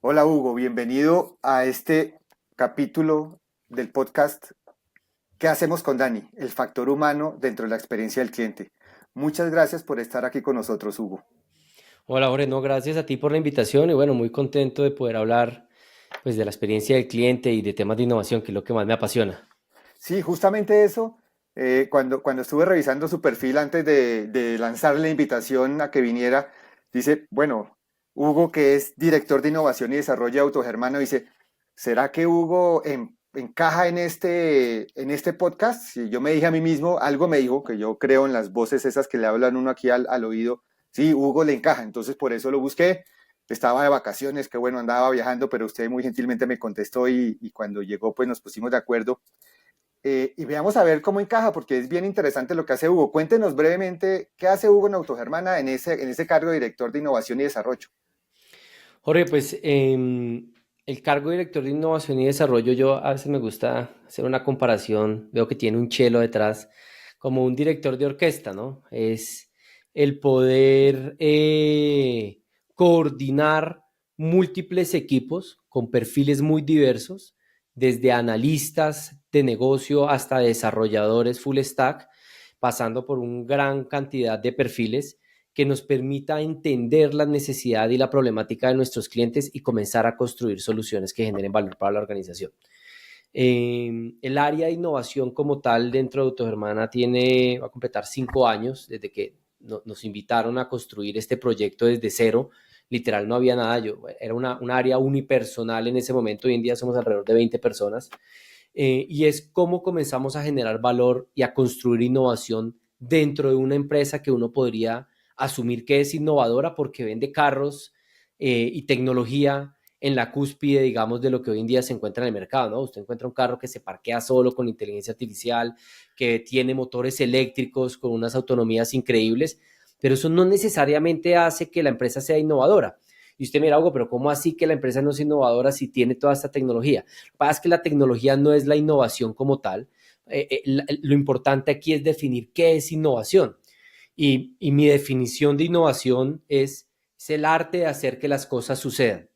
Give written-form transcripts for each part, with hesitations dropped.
Hola Hugo, bienvenido a este capítulo del podcast ¿Qué hacemos con Dani? El factor humano dentro de la experiencia del cliente. Muchas gracias por estar aquí con nosotros, Hugo. Hola, Jorge, no, gracias a ti por la invitación y bueno, muy contento de poder hablar pues de la experiencia del cliente y de temas de innovación, que es lo que más me apasiona. Sí, justamente eso, cuando estuve revisando su perfil antes de lanzarle la invitación a que viniera, dice, bueno, Hugo, que es director de innovación y desarrollo de Autogermano, dice, ¿será que Hugo encaja en este podcast? Y yo me dije a mí mismo, algo me dijo, que yo creo en las voces esas que le hablan uno aquí al oído, sí, Hugo le encaja, entonces por eso lo busqué. Estaba de vacaciones, que bueno, andaba viajando, pero usted muy gentilmente me contestó y cuando llegó pues nos pusimos de acuerdo y veamos a ver cómo encaja, porque es bien interesante lo que hace Hugo. Cuéntenos brevemente qué hace Hugo en Autogermana en ese cargo de director de innovación y desarrollo. Jorge, pues el cargo de director de innovación y desarrollo, yo a veces me gusta hacer una comparación, veo que tiene un chelo detrás, como un director de orquesta, ¿no? Es el poder coordinar múltiples equipos con perfiles muy diversos, desde analistas de negocio hasta desarrolladores full stack, pasando por una gran cantidad de perfiles que nos permita entender la necesidad y la problemática de nuestros clientes y comenzar a construir soluciones que generen valor para la organización. El área de innovación como tal dentro de Autogermana va a completar 5 años desde que nos invitaron a construir este proyecto desde cero. Literal, no había nada. Era un área unipersonal en ese momento. Hoy en día somos alrededor de 20 personas. Y es cómo comenzamos a generar valor y a construir innovación dentro de una empresa que uno podría asumir que es innovadora porque vende carros y tecnología en la cúspide, digamos, de lo que hoy en día se encuentra en el mercado, ¿no? Usted encuentra un carro que se parquea solo con inteligencia artificial, que tiene motores eléctricos con unas autonomías increíbles, pero eso no necesariamente hace que la empresa sea innovadora. Y usted mira, algo, pero ¿cómo así que la empresa no es innovadora si tiene toda esta tecnología? Lo que pasa es que la tecnología no es la innovación como tal. Lo importante aquí es definir qué es innovación. Y mi definición de innovación es el arte de hacer que las cosas sucedan.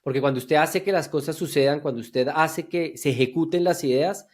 Porque cuando usted hace que las cosas sucedan, cuando usted hace que se ejecuten las ideas,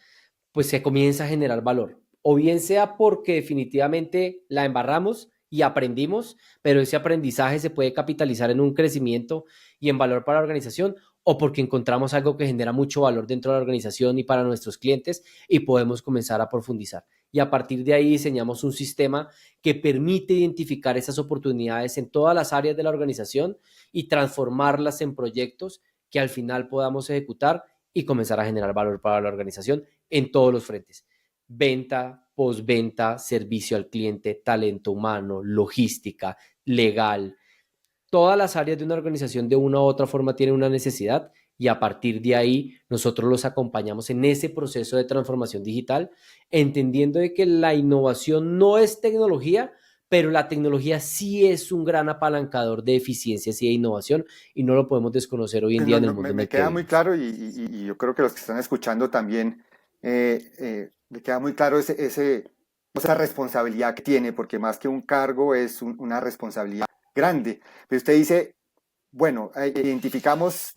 pues se comienza a generar valor. O bien sea porque definitivamente la embarramos y aprendimos, pero ese aprendizaje se puede capitalizar en un crecimiento y en valor para la organización, o porque encontramos algo que genera mucho valor dentro de la organización y para nuestros clientes y podemos comenzar a profundizar. Y a partir de ahí diseñamos un sistema que permite identificar esas oportunidades en todas las áreas de la organización y transformarlas en proyectos que al final podamos ejecutar y comenzar a generar valor para la organización en todos los frentes. Venta, postventa, servicio al cliente, talento humano, logística, legal. Todas las áreas de una organización de una u otra forma tienen una necesidad y a partir de ahí nosotros los acompañamos en ese proceso de transformación digital, entendiendo de que la innovación no es tecnología, pero la tecnología sí es un gran apalancador de eficiencias y de innovación y no lo podemos desconocer hoy en día No, en el no, mundo en me el que queda muy vivimos. claro y yo creo que los que están escuchando también me queda muy claro esa responsabilidad que tiene, porque más que un cargo es una responsabilidad grande. Pero usted dice, bueno, identificamos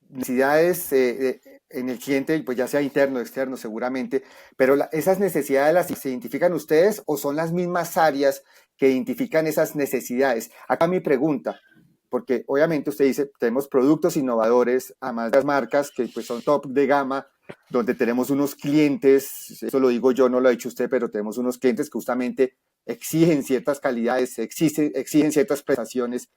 necesidades en el cliente, pues ya sea interno o externo seguramente, pero esas necesidades las se identifican ustedes o son las mismas áreas que identifican esas necesidades. Acá mi pregunta, porque obviamente usted dice, tenemos productos innovadores, además de las marcas que pues son top de gama, donde tenemos unos clientes, eso lo digo yo, no lo ha dicho usted, pero tenemos unos clientes que justamente exigen ciertas calidades, exigen ciertas prestaciones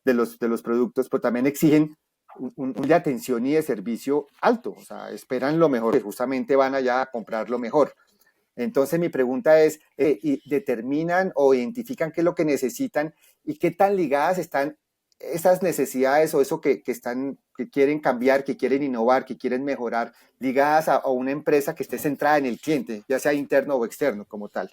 de los productos, pero también exigen de atención y de servicio alto, o sea, esperan lo mejor, justamente van allá a comprar lo mejor. Entonces mi pregunta es, ¿determinan o identifican qué es lo que necesitan y qué tan ligadas están esas necesidades o eso que quieren cambiar, que quieren innovar, que quieren mejorar, ligadas a una empresa que esté centrada en el cliente, ya sea interno o externo como tal?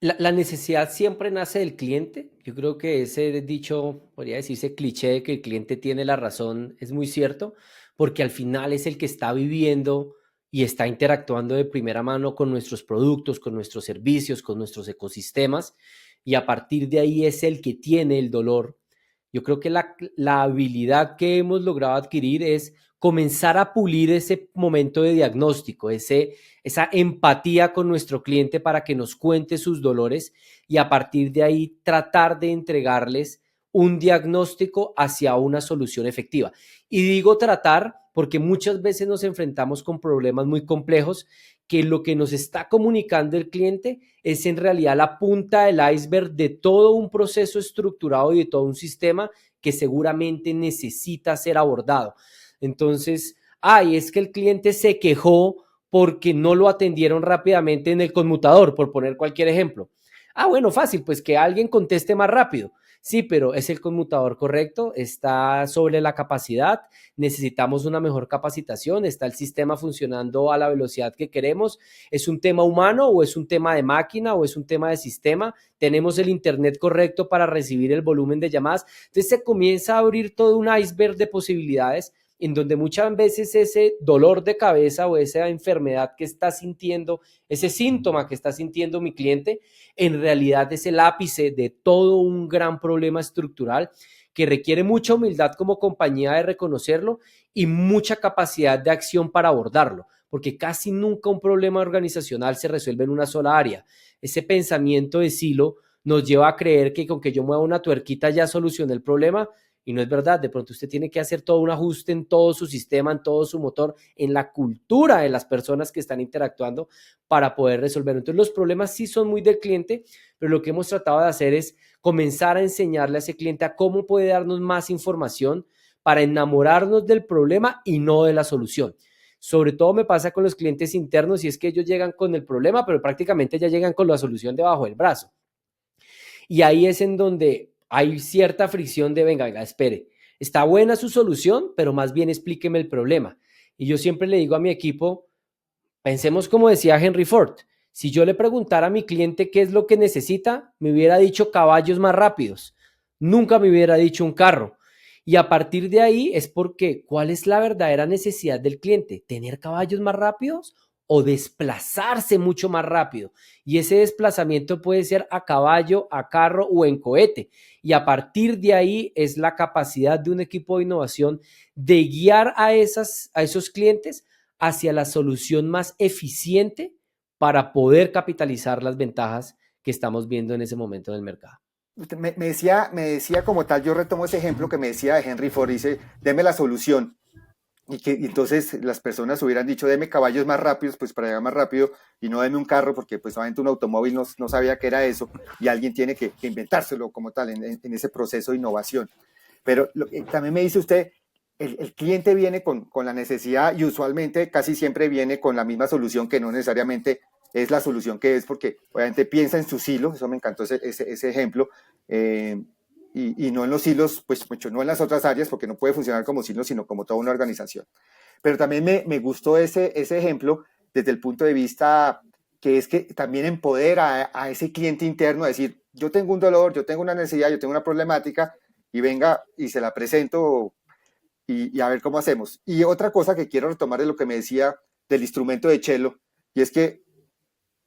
La necesidad siempre nace del cliente. Yo creo que ese dicho, podría decirse cliché de que el cliente tiene la razón, es muy cierto, porque al final es el que está viviendo y está interactuando de primera mano con nuestros productos, con nuestros servicios, con nuestros ecosistemas, y a partir de ahí es el que tiene el dolor Yo creo que la habilidad que hemos logrado adquirir es comenzar a pulir ese momento de diagnóstico, esa empatía con nuestro cliente para que nos cuente sus dolores y a partir de ahí tratar de entregarles un diagnóstico hacia una solución efectiva. Y digo tratar porque muchas veces nos enfrentamos con problemas muy complejos que lo que nos está comunicando el cliente es en realidad la punta del iceberg de todo un proceso estructurado y de todo un sistema que seguramente necesita ser abordado. Entonces, es que el cliente se quejó porque no lo atendieron rápidamente en el conmutador, por poner cualquier ejemplo. Bueno, fácil, pues que alguien conteste más rápido. Sí, pero ¿es el conmutador correcto? ¿Está sobre la capacidad? ¿Necesitamos una mejor capacitación? ¿Está el sistema funcionando a la velocidad que queremos? ¿Es un tema humano o es un tema de máquina o es un tema de sistema? ¿Tenemos el internet correcto para recibir el volumen de llamadas? Entonces se comienza a abrir todo un iceberg de posibilidades en donde muchas veces ese dolor de cabeza o esa enfermedad que está sintiendo, ese síntoma que está sintiendo mi cliente, en realidad es el ápice de todo un gran problema estructural que requiere mucha humildad como compañía de reconocerlo y mucha capacidad de acción para abordarlo, porque casi nunca un problema organizacional se resuelve en una sola área. Ese pensamiento de silo nos lleva a creer que con que yo mueva una tuerquita ya solucioné el problema, y no es verdad. De pronto usted tiene que hacer todo un ajuste en todo su sistema, en todo su motor, en la cultura de las personas que están interactuando para poder resolverlo. Entonces los problemas sí son muy del cliente, pero lo que hemos tratado de hacer es comenzar a enseñarle a ese cliente a cómo puede darnos más información para enamorarnos del problema y no de la solución. Sobre todo me pasa con los clientes internos y es que ellos llegan con el problema, pero prácticamente ya llegan con la solución debajo del brazo. Y ahí es en donde hay cierta fricción de, venga, espere, está buena su solución, pero más bien explíqueme el problema. Y yo siempre le digo a mi equipo, pensemos como decía Henry Ford, si yo le preguntara a mi cliente qué es lo que necesita, me hubiera dicho caballos más rápidos, nunca me hubiera dicho un carro. Y a partir de ahí es porque, ¿cuál es la verdadera necesidad del cliente? ¿Tener caballos más rápidos o desplazarse mucho más rápido? Y ese desplazamiento puede ser a caballo, a carro o en cohete. Y a partir de ahí es la capacidad de un equipo de innovación de guiar a esos clientes hacia la solución más eficiente para poder capitalizar las ventajas que estamos viendo en ese momento del mercado. Me decía como tal, yo retomo ese ejemplo que me decía de Henry Ford, dice, deme la solución. Y entonces las personas hubieran dicho, deme caballos más rápidos, pues para llegar más rápido, y no deme un carro, porque pues obviamente un automóvil no sabía que era eso, y alguien tiene que inventárselo como tal en ese proceso de innovación. Pero también me dice usted, el cliente viene con la necesidad y usualmente casi siempre viene con la misma solución que no necesariamente es la solución que es, porque obviamente piensa en sus hilos, eso me encantó ese ejemplo, eh, y no en los hilos, pues mucho, no en las otras áreas, porque no puede funcionar como hilos, sino como toda una organización. Pero también me gustó ese ejemplo desde el punto de vista que es que también empodera a ese cliente interno a decir, yo tengo un dolor, yo tengo una necesidad, yo tengo una problemática, y venga y se la presento y a ver cómo hacemos. Y otra cosa que quiero retomar de lo que me decía del instrumento de cello, y es que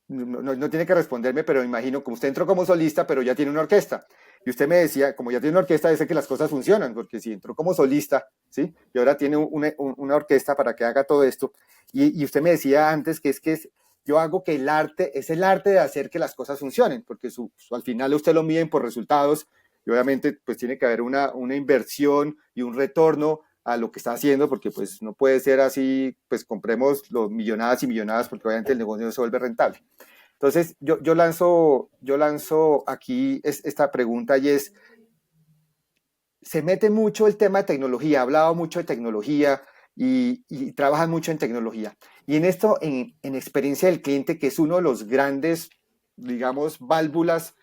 no tiene que responderme, pero me imagino que usted entró como solista, pero ya tiene una orquesta. Y usted me decía, como ya tiene una orquesta, dice que las cosas funcionan, porque si entró como solista, ¿sí? Y ahora tiene una orquesta para que haga todo esto. Y usted me decía antes yo hago que el arte, es el arte de hacer que las cosas funcionen, porque al final usted lo miden por resultados, y obviamente pues tiene que haber una inversión y un retorno a lo que está haciendo, porque pues no puede ser así, pues compremos los millonadas y millonadas, porque obviamente el negocio no se vuelve rentable. Entonces, yo lanzo aquí esta pregunta y es, se mete mucho el tema de tecnología, ha hablado mucho de tecnología y trabajan mucho en tecnología. Y en esto, en experiencia del cliente, que es uno de los grandes, digamos, válvulas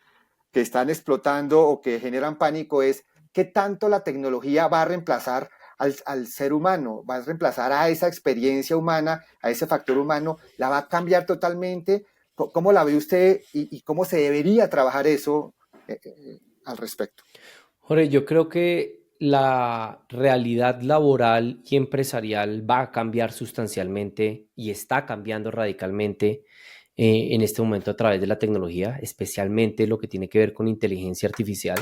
que están explotando o que generan pánico, es qué tanto la tecnología va a reemplazar al ser humano, va a reemplazar a esa experiencia humana, a ese factor humano, la va a cambiar totalmente. ¿Cómo la ve usted y cómo se debería trabajar eso al respecto? Jorge, yo creo que la realidad laboral y empresarial va a cambiar sustancialmente y está cambiando radicalmente en este momento a través de la tecnología, especialmente lo que tiene que ver con inteligencia artificial.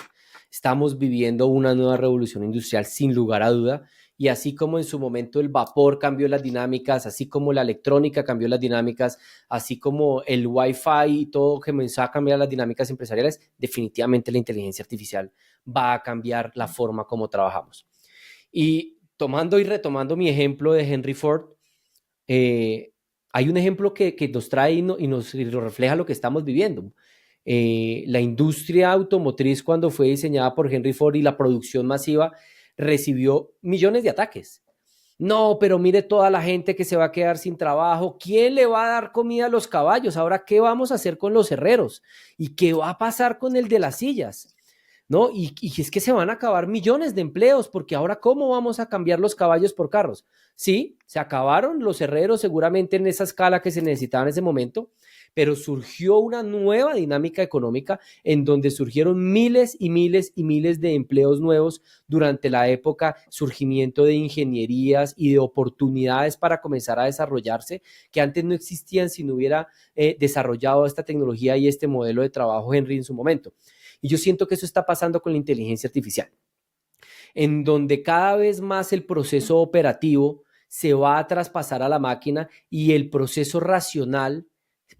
Estamos viviendo una nueva revolución industrial sin lugar a duda, y así como en su momento el vapor cambió las dinámicas, así como la electrónica cambió las dinámicas, así como el Wi-Fi y todo comenzó a cambiar las dinámicas empresariales, definitivamente la inteligencia artificial va a cambiar la forma como trabajamos. Y tomando y retomando mi ejemplo de Henry Ford, eh, hay un ejemplo que nos trae y nos refleja lo que estamos viviendo. La industria automotriz, cuando fue diseñada por Henry Ford y la producción masiva, recibió millones de ataques. No, pero mire toda la gente que se va a quedar sin trabajo. ¿Quién le va a dar comida a los caballos? Ahora, ¿qué vamos a hacer con los herreros? ¿Y qué va a pasar con el de las sillas? ¿No? Y es que se van a acabar millones de empleos, porque ahora, ¿cómo vamos a cambiar los caballos por carros? Sí, se acabaron los herreros seguramente en esa escala que se necesitaba en ese momento, pero surgió una nueva dinámica económica en donde surgieron miles y miles y miles de empleos nuevos durante la época, surgimiento de ingenierías y de oportunidades para comenzar a desarrollarse que antes no existían si no hubiera desarrollado esta tecnología y este modelo de trabajo Henry en su momento. Y yo siento que eso está pasando con la inteligencia artificial, en donde cada vez más el proceso operativo se va a traspasar a la máquina y el proceso racional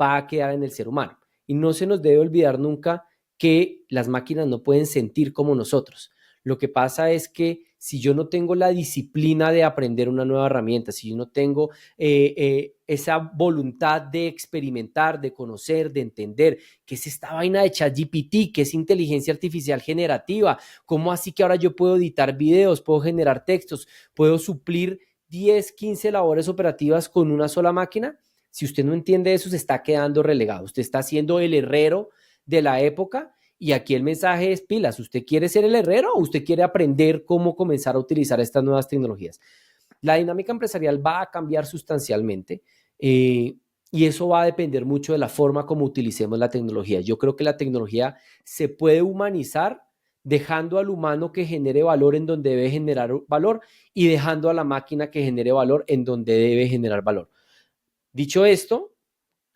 va a quedar en el ser humano. Y no se nos debe olvidar nunca que las máquinas no pueden sentir como nosotros. Lo que pasa es que si yo no tengo la disciplina de aprender una nueva herramienta, si yo no tengo esa voluntad de experimentar, de conocer, de entender qué es esta vaina de ChatGPT, qué es inteligencia artificial generativa, cómo así que ahora yo puedo editar videos, puedo generar textos, puedo suplir 10, 15 labores operativas con una sola máquina. Si usted no entiende eso, se está quedando relegado. Usted está siendo el herrero de la época. Y aquí el mensaje es pilas. ¿Usted quiere ser el herrero o usted quiere aprender cómo comenzar a utilizar estas nuevas tecnologías? La dinámica empresarial va a cambiar sustancialmente y eso va a depender mucho de la forma como utilicemos la tecnología. Yo creo que la tecnología se puede humanizar dejando al humano que genere valor en donde debe generar valor y dejando a la máquina que genere valor en donde debe generar valor. Dicho esto,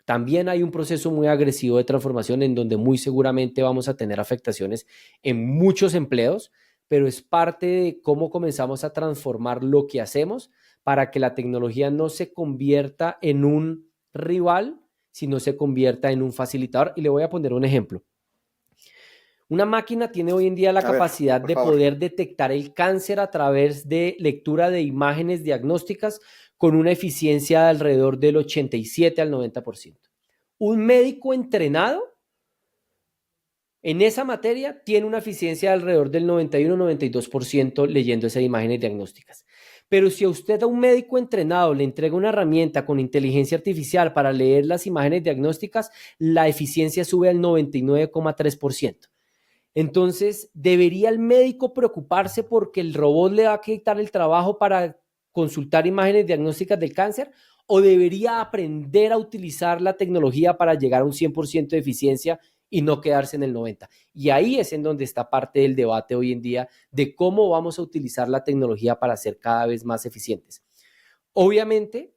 también hay un proceso muy agresivo de transformación en donde muy seguramente vamos a tener afectaciones en muchos empleos, pero es parte de cómo comenzamos a transformar lo que hacemos para que la tecnología no se convierta en un rival, sino se convierta en un facilitador. Y le voy a poner un ejemplo. Una máquina tiene hoy en día la A ver, capacidad por de favor. poder detectar el cáncer a través de lectura de imágenes diagnósticas con una eficiencia de alrededor del 87 al 90%. Un médico entrenado en esa materia tiene una eficiencia de alrededor del 91-92% leyendo esas imágenes diagnósticas. Pero si a usted a un médico entrenado le entrega una herramienta con inteligencia artificial para leer las imágenes diagnósticas, la eficiencia sube al 99,3%. Entonces, ¿debería el médico preocuparse porque el robot le va a quitar el trabajo para consultar imágenes diagnósticas del cáncer? ¿O debería aprender a utilizar la tecnología para llegar a un 100% de eficiencia y no quedarse en el 90%? Y ahí es en donde está parte del debate hoy en día de cómo vamos a utilizar la tecnología para ser cada vez más eficientes. Obviamente,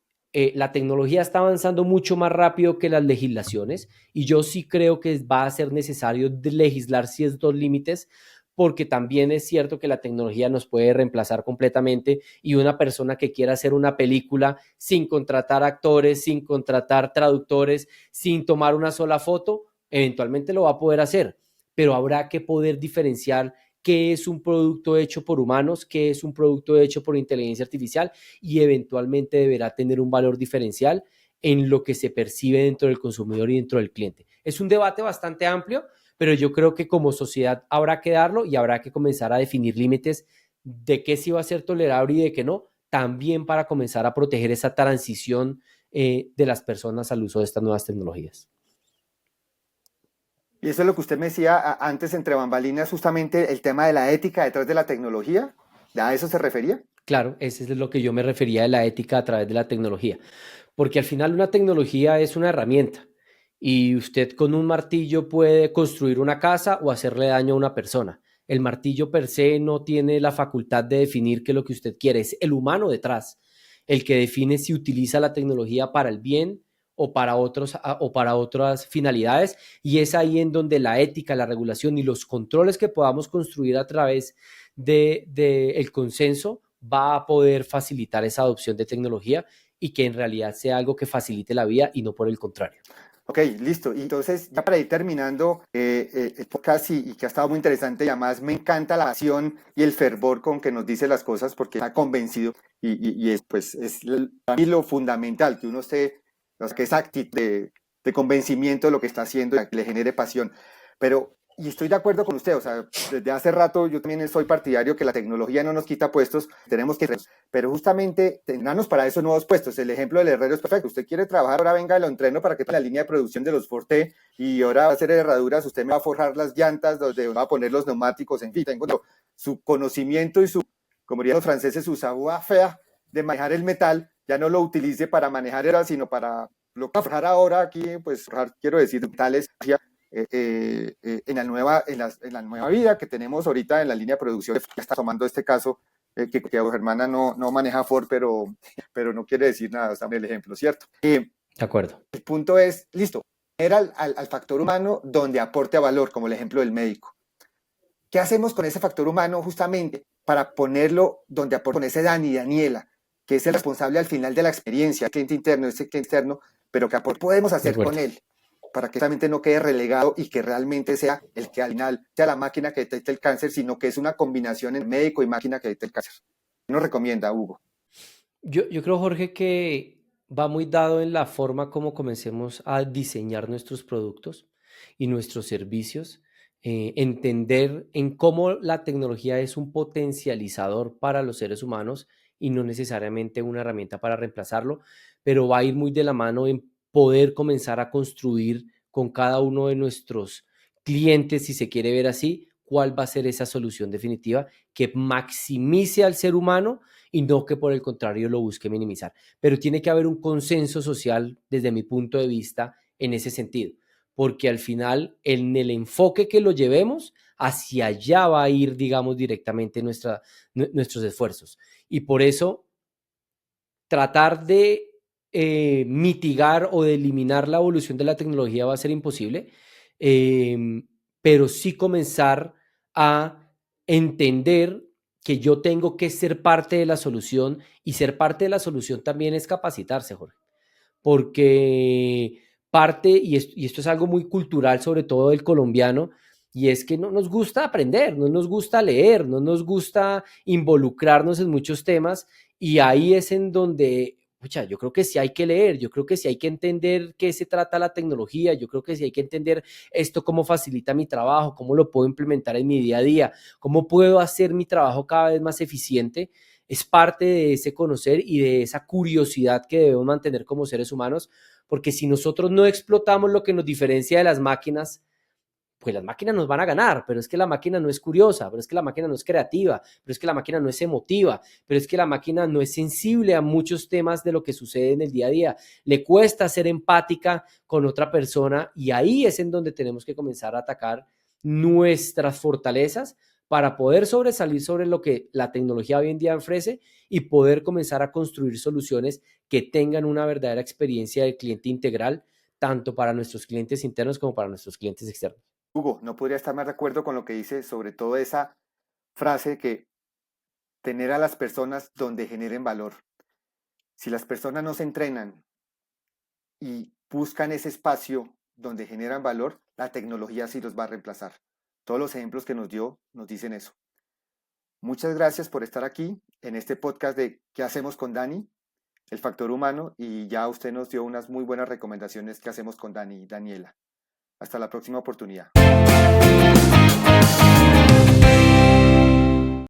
la tecnología está avanzando mucho más rápido que las legislaciones y yo sí creo que va a ser necesario legislar ciertos límites porque también es cierto que la tecnología nos puede reemplazar completamente y una persona que quiera hacer una película sin contratar actores, sin contratar traductores, sin tomar una sola foto, eventualmente lo va a poder hacer, pero habrá que poder diferenciar qué es un producto hecho por humanos, qué es un producto hecho por inteligencia artificial y eventualmente deberá tener un valor diferencial en lo que se percibe dentro del consumidor y dentro del cliente. Es un debate bastante amplio, pero yo creo que como sociedad habrá que darlo y habrá que comenzar a definir límites de qué sí va a ser tolerable y de qué no, también para comenzar a proteger esa transición de las personas al uso de estas nuevas tecnologías. Y eso es lo que usted me decía antes entre bambalinas, justamente el tema de la ética detrás de la tecnología. ¿A eso se refería? Claro, ese es lo que yo me refería de la ética a través de la tecnología, porque al final una tecnología es una herramienta y usted con un martillo puede construir una casa o hacerle daño a una persona. El martillo per se no tiene la facultad de definir qué es lo que usted quiere, es el humano detrás el que define si utiliza la tecnología para el bien o para otras finalidades, y es ahí en donde la ética, la regulación y los controles que podamos construir a través el consenso va a poder facilitar esa adopción de tecnología y que en realidad sea algo que facilite la vida y no por el contrario. Ok, listo. Y entonces, ya para ir terminando el podcast y que ha estado muy interesante, y además me encanta la pasión y el fervor con que nos dice las cosas porque está convencido y es, pues, es para mí lo fundamental, que uno esté, o sea, que esa actitud de convencimiento de lo que está haciendo que le genere pasión. Pero, y estoy de acuerdo con usted, o sea, desde hace rato yo también soy partidario que la tecnología no nos quita puestos, tenemos que, pero justamente tendrnos para eso nuevos puestos. El ejemplo del herrero es perfecto. Usted quiere trabajar, ahora venga, lo entreno para que la línea de producción de los Forte y ahora va a hacer herraduras, usted me va a forjar las llantas, donde va a poner los neumáticos, en fin, tengo su conocimiento y su, como dirían los franceses, su savoir-faire de manejar el metal, ya no lo utilice para manejar, sino para lo que forjar ahora aquí, pues forjar, quiero decir, metales en la nueva vida que tenemos ahorita en la línea de producción, que está tomando este caso, que su hermana no maneja Ford, pero no quiere decir nada, está en el ejemplo, ¿cierto? De acuerdo. El punto es, listo, era al factor humano donde aporte valor, como el ejemplo del médico. ¿Qué hacemos con ese factor humano justamente para ponerlo donde aporte con ese Daniela, que es el responsable al final de la experiencia, el cliente interno, ese cliente externo, pero que podemos hacer con él? Para que realmente no quede relegado y que realmente sea el que al final sea la máquina que detecte el cáncer, sino que es una combinación entre médico y máquina que detecte el cáncer. ¿Qué nos recomienda, Hugo? Yo creo, Jorge, que va muy dado en la forma como comencemos a diseñar nuestros productos y nuestros servicios, entender en cómo la tecnología es un potencializador para los seres humanos y no necesariamente una herramienta para reemplazarlo, pero va a ir muy de la mano en poder comenzar a construir con cada uno de nuestros clientes, si se quiere ver así, cuál va a ser esa solución definitiva que maximice al ser humano y no que por el contrario lo busque minimizar. Pero tiene que haber un consenso social desde mi punto de vista en ese sentido, porque al final en el enfoque que lo llevemos, hacia allá va a ir, digamos, directamente nuestros esfuerzos. Y por eso tratar de mitigar o de eliminar la evolución de la tecnología va a ser imposible, pero sí comenzar a entender que yo tengo que ser parte de la solución, y ser parte de la solución también es capacitarse, Jorge, porque parte, y esto es algo muy cultural, sobre todo del colombiano, y es que no nos gusta aprender, no nos gusta leer, no nos gusta involucrarnos en muchos temas, y ahí es en donde, pucha, yo creo que sí hay que leer, yo creo que sí hay que entender qué se trata la tecnología, yo creo que sí hay que entender esto, cómo facilita mi trabajo, cómo lo puedo implementar en mi día a día, cómo puedo hacer mi trabajo cada vez más eficiente. Es parte de ese conocer y de esa curiosidad que debemos mantener como seres humanos, porque si nosotros no explotamos lo que nos diferencia de las máquinas, pues las máquinas nos van a ganar, pero es que la máquina no es curiosa, pero es que la máquina no es creativa, pero es que la máquina no es emotiva, pero es que la máquina no es sensible a muchos temas de lo que sucede en el día a día. Le cuesta ser empática con otra persona, y ahí es en donde tenemos que comenzar a atacar nuestras fortalezas para poder sobresalir sobre lo que la tecnología hoy en día ofrece y poder comenzar a construir soluciones que tengan una verdadera experiencia del cliente integral, tanto para nuestros clientes internos como para nuestros clientes externos. Hugo, no podría estar más de acuerdo con lo que dice, sobre todo esa frase que tener a las personas donde generen valor. Si las personas no se entrenan y buscan ese espacio donde generan valor, la tecnología sí los va a reemplazar. Todos los ejemplos que nos dio nos dicen eso. Muchas gracias por estar aquí en este podcast de ¿Qué hacemos con Dani? El factor humano, y ya usted nos dio unas muy buenas recomendaciones que hacemos con Dani y Daniela. Hasta la próxima oportunidad.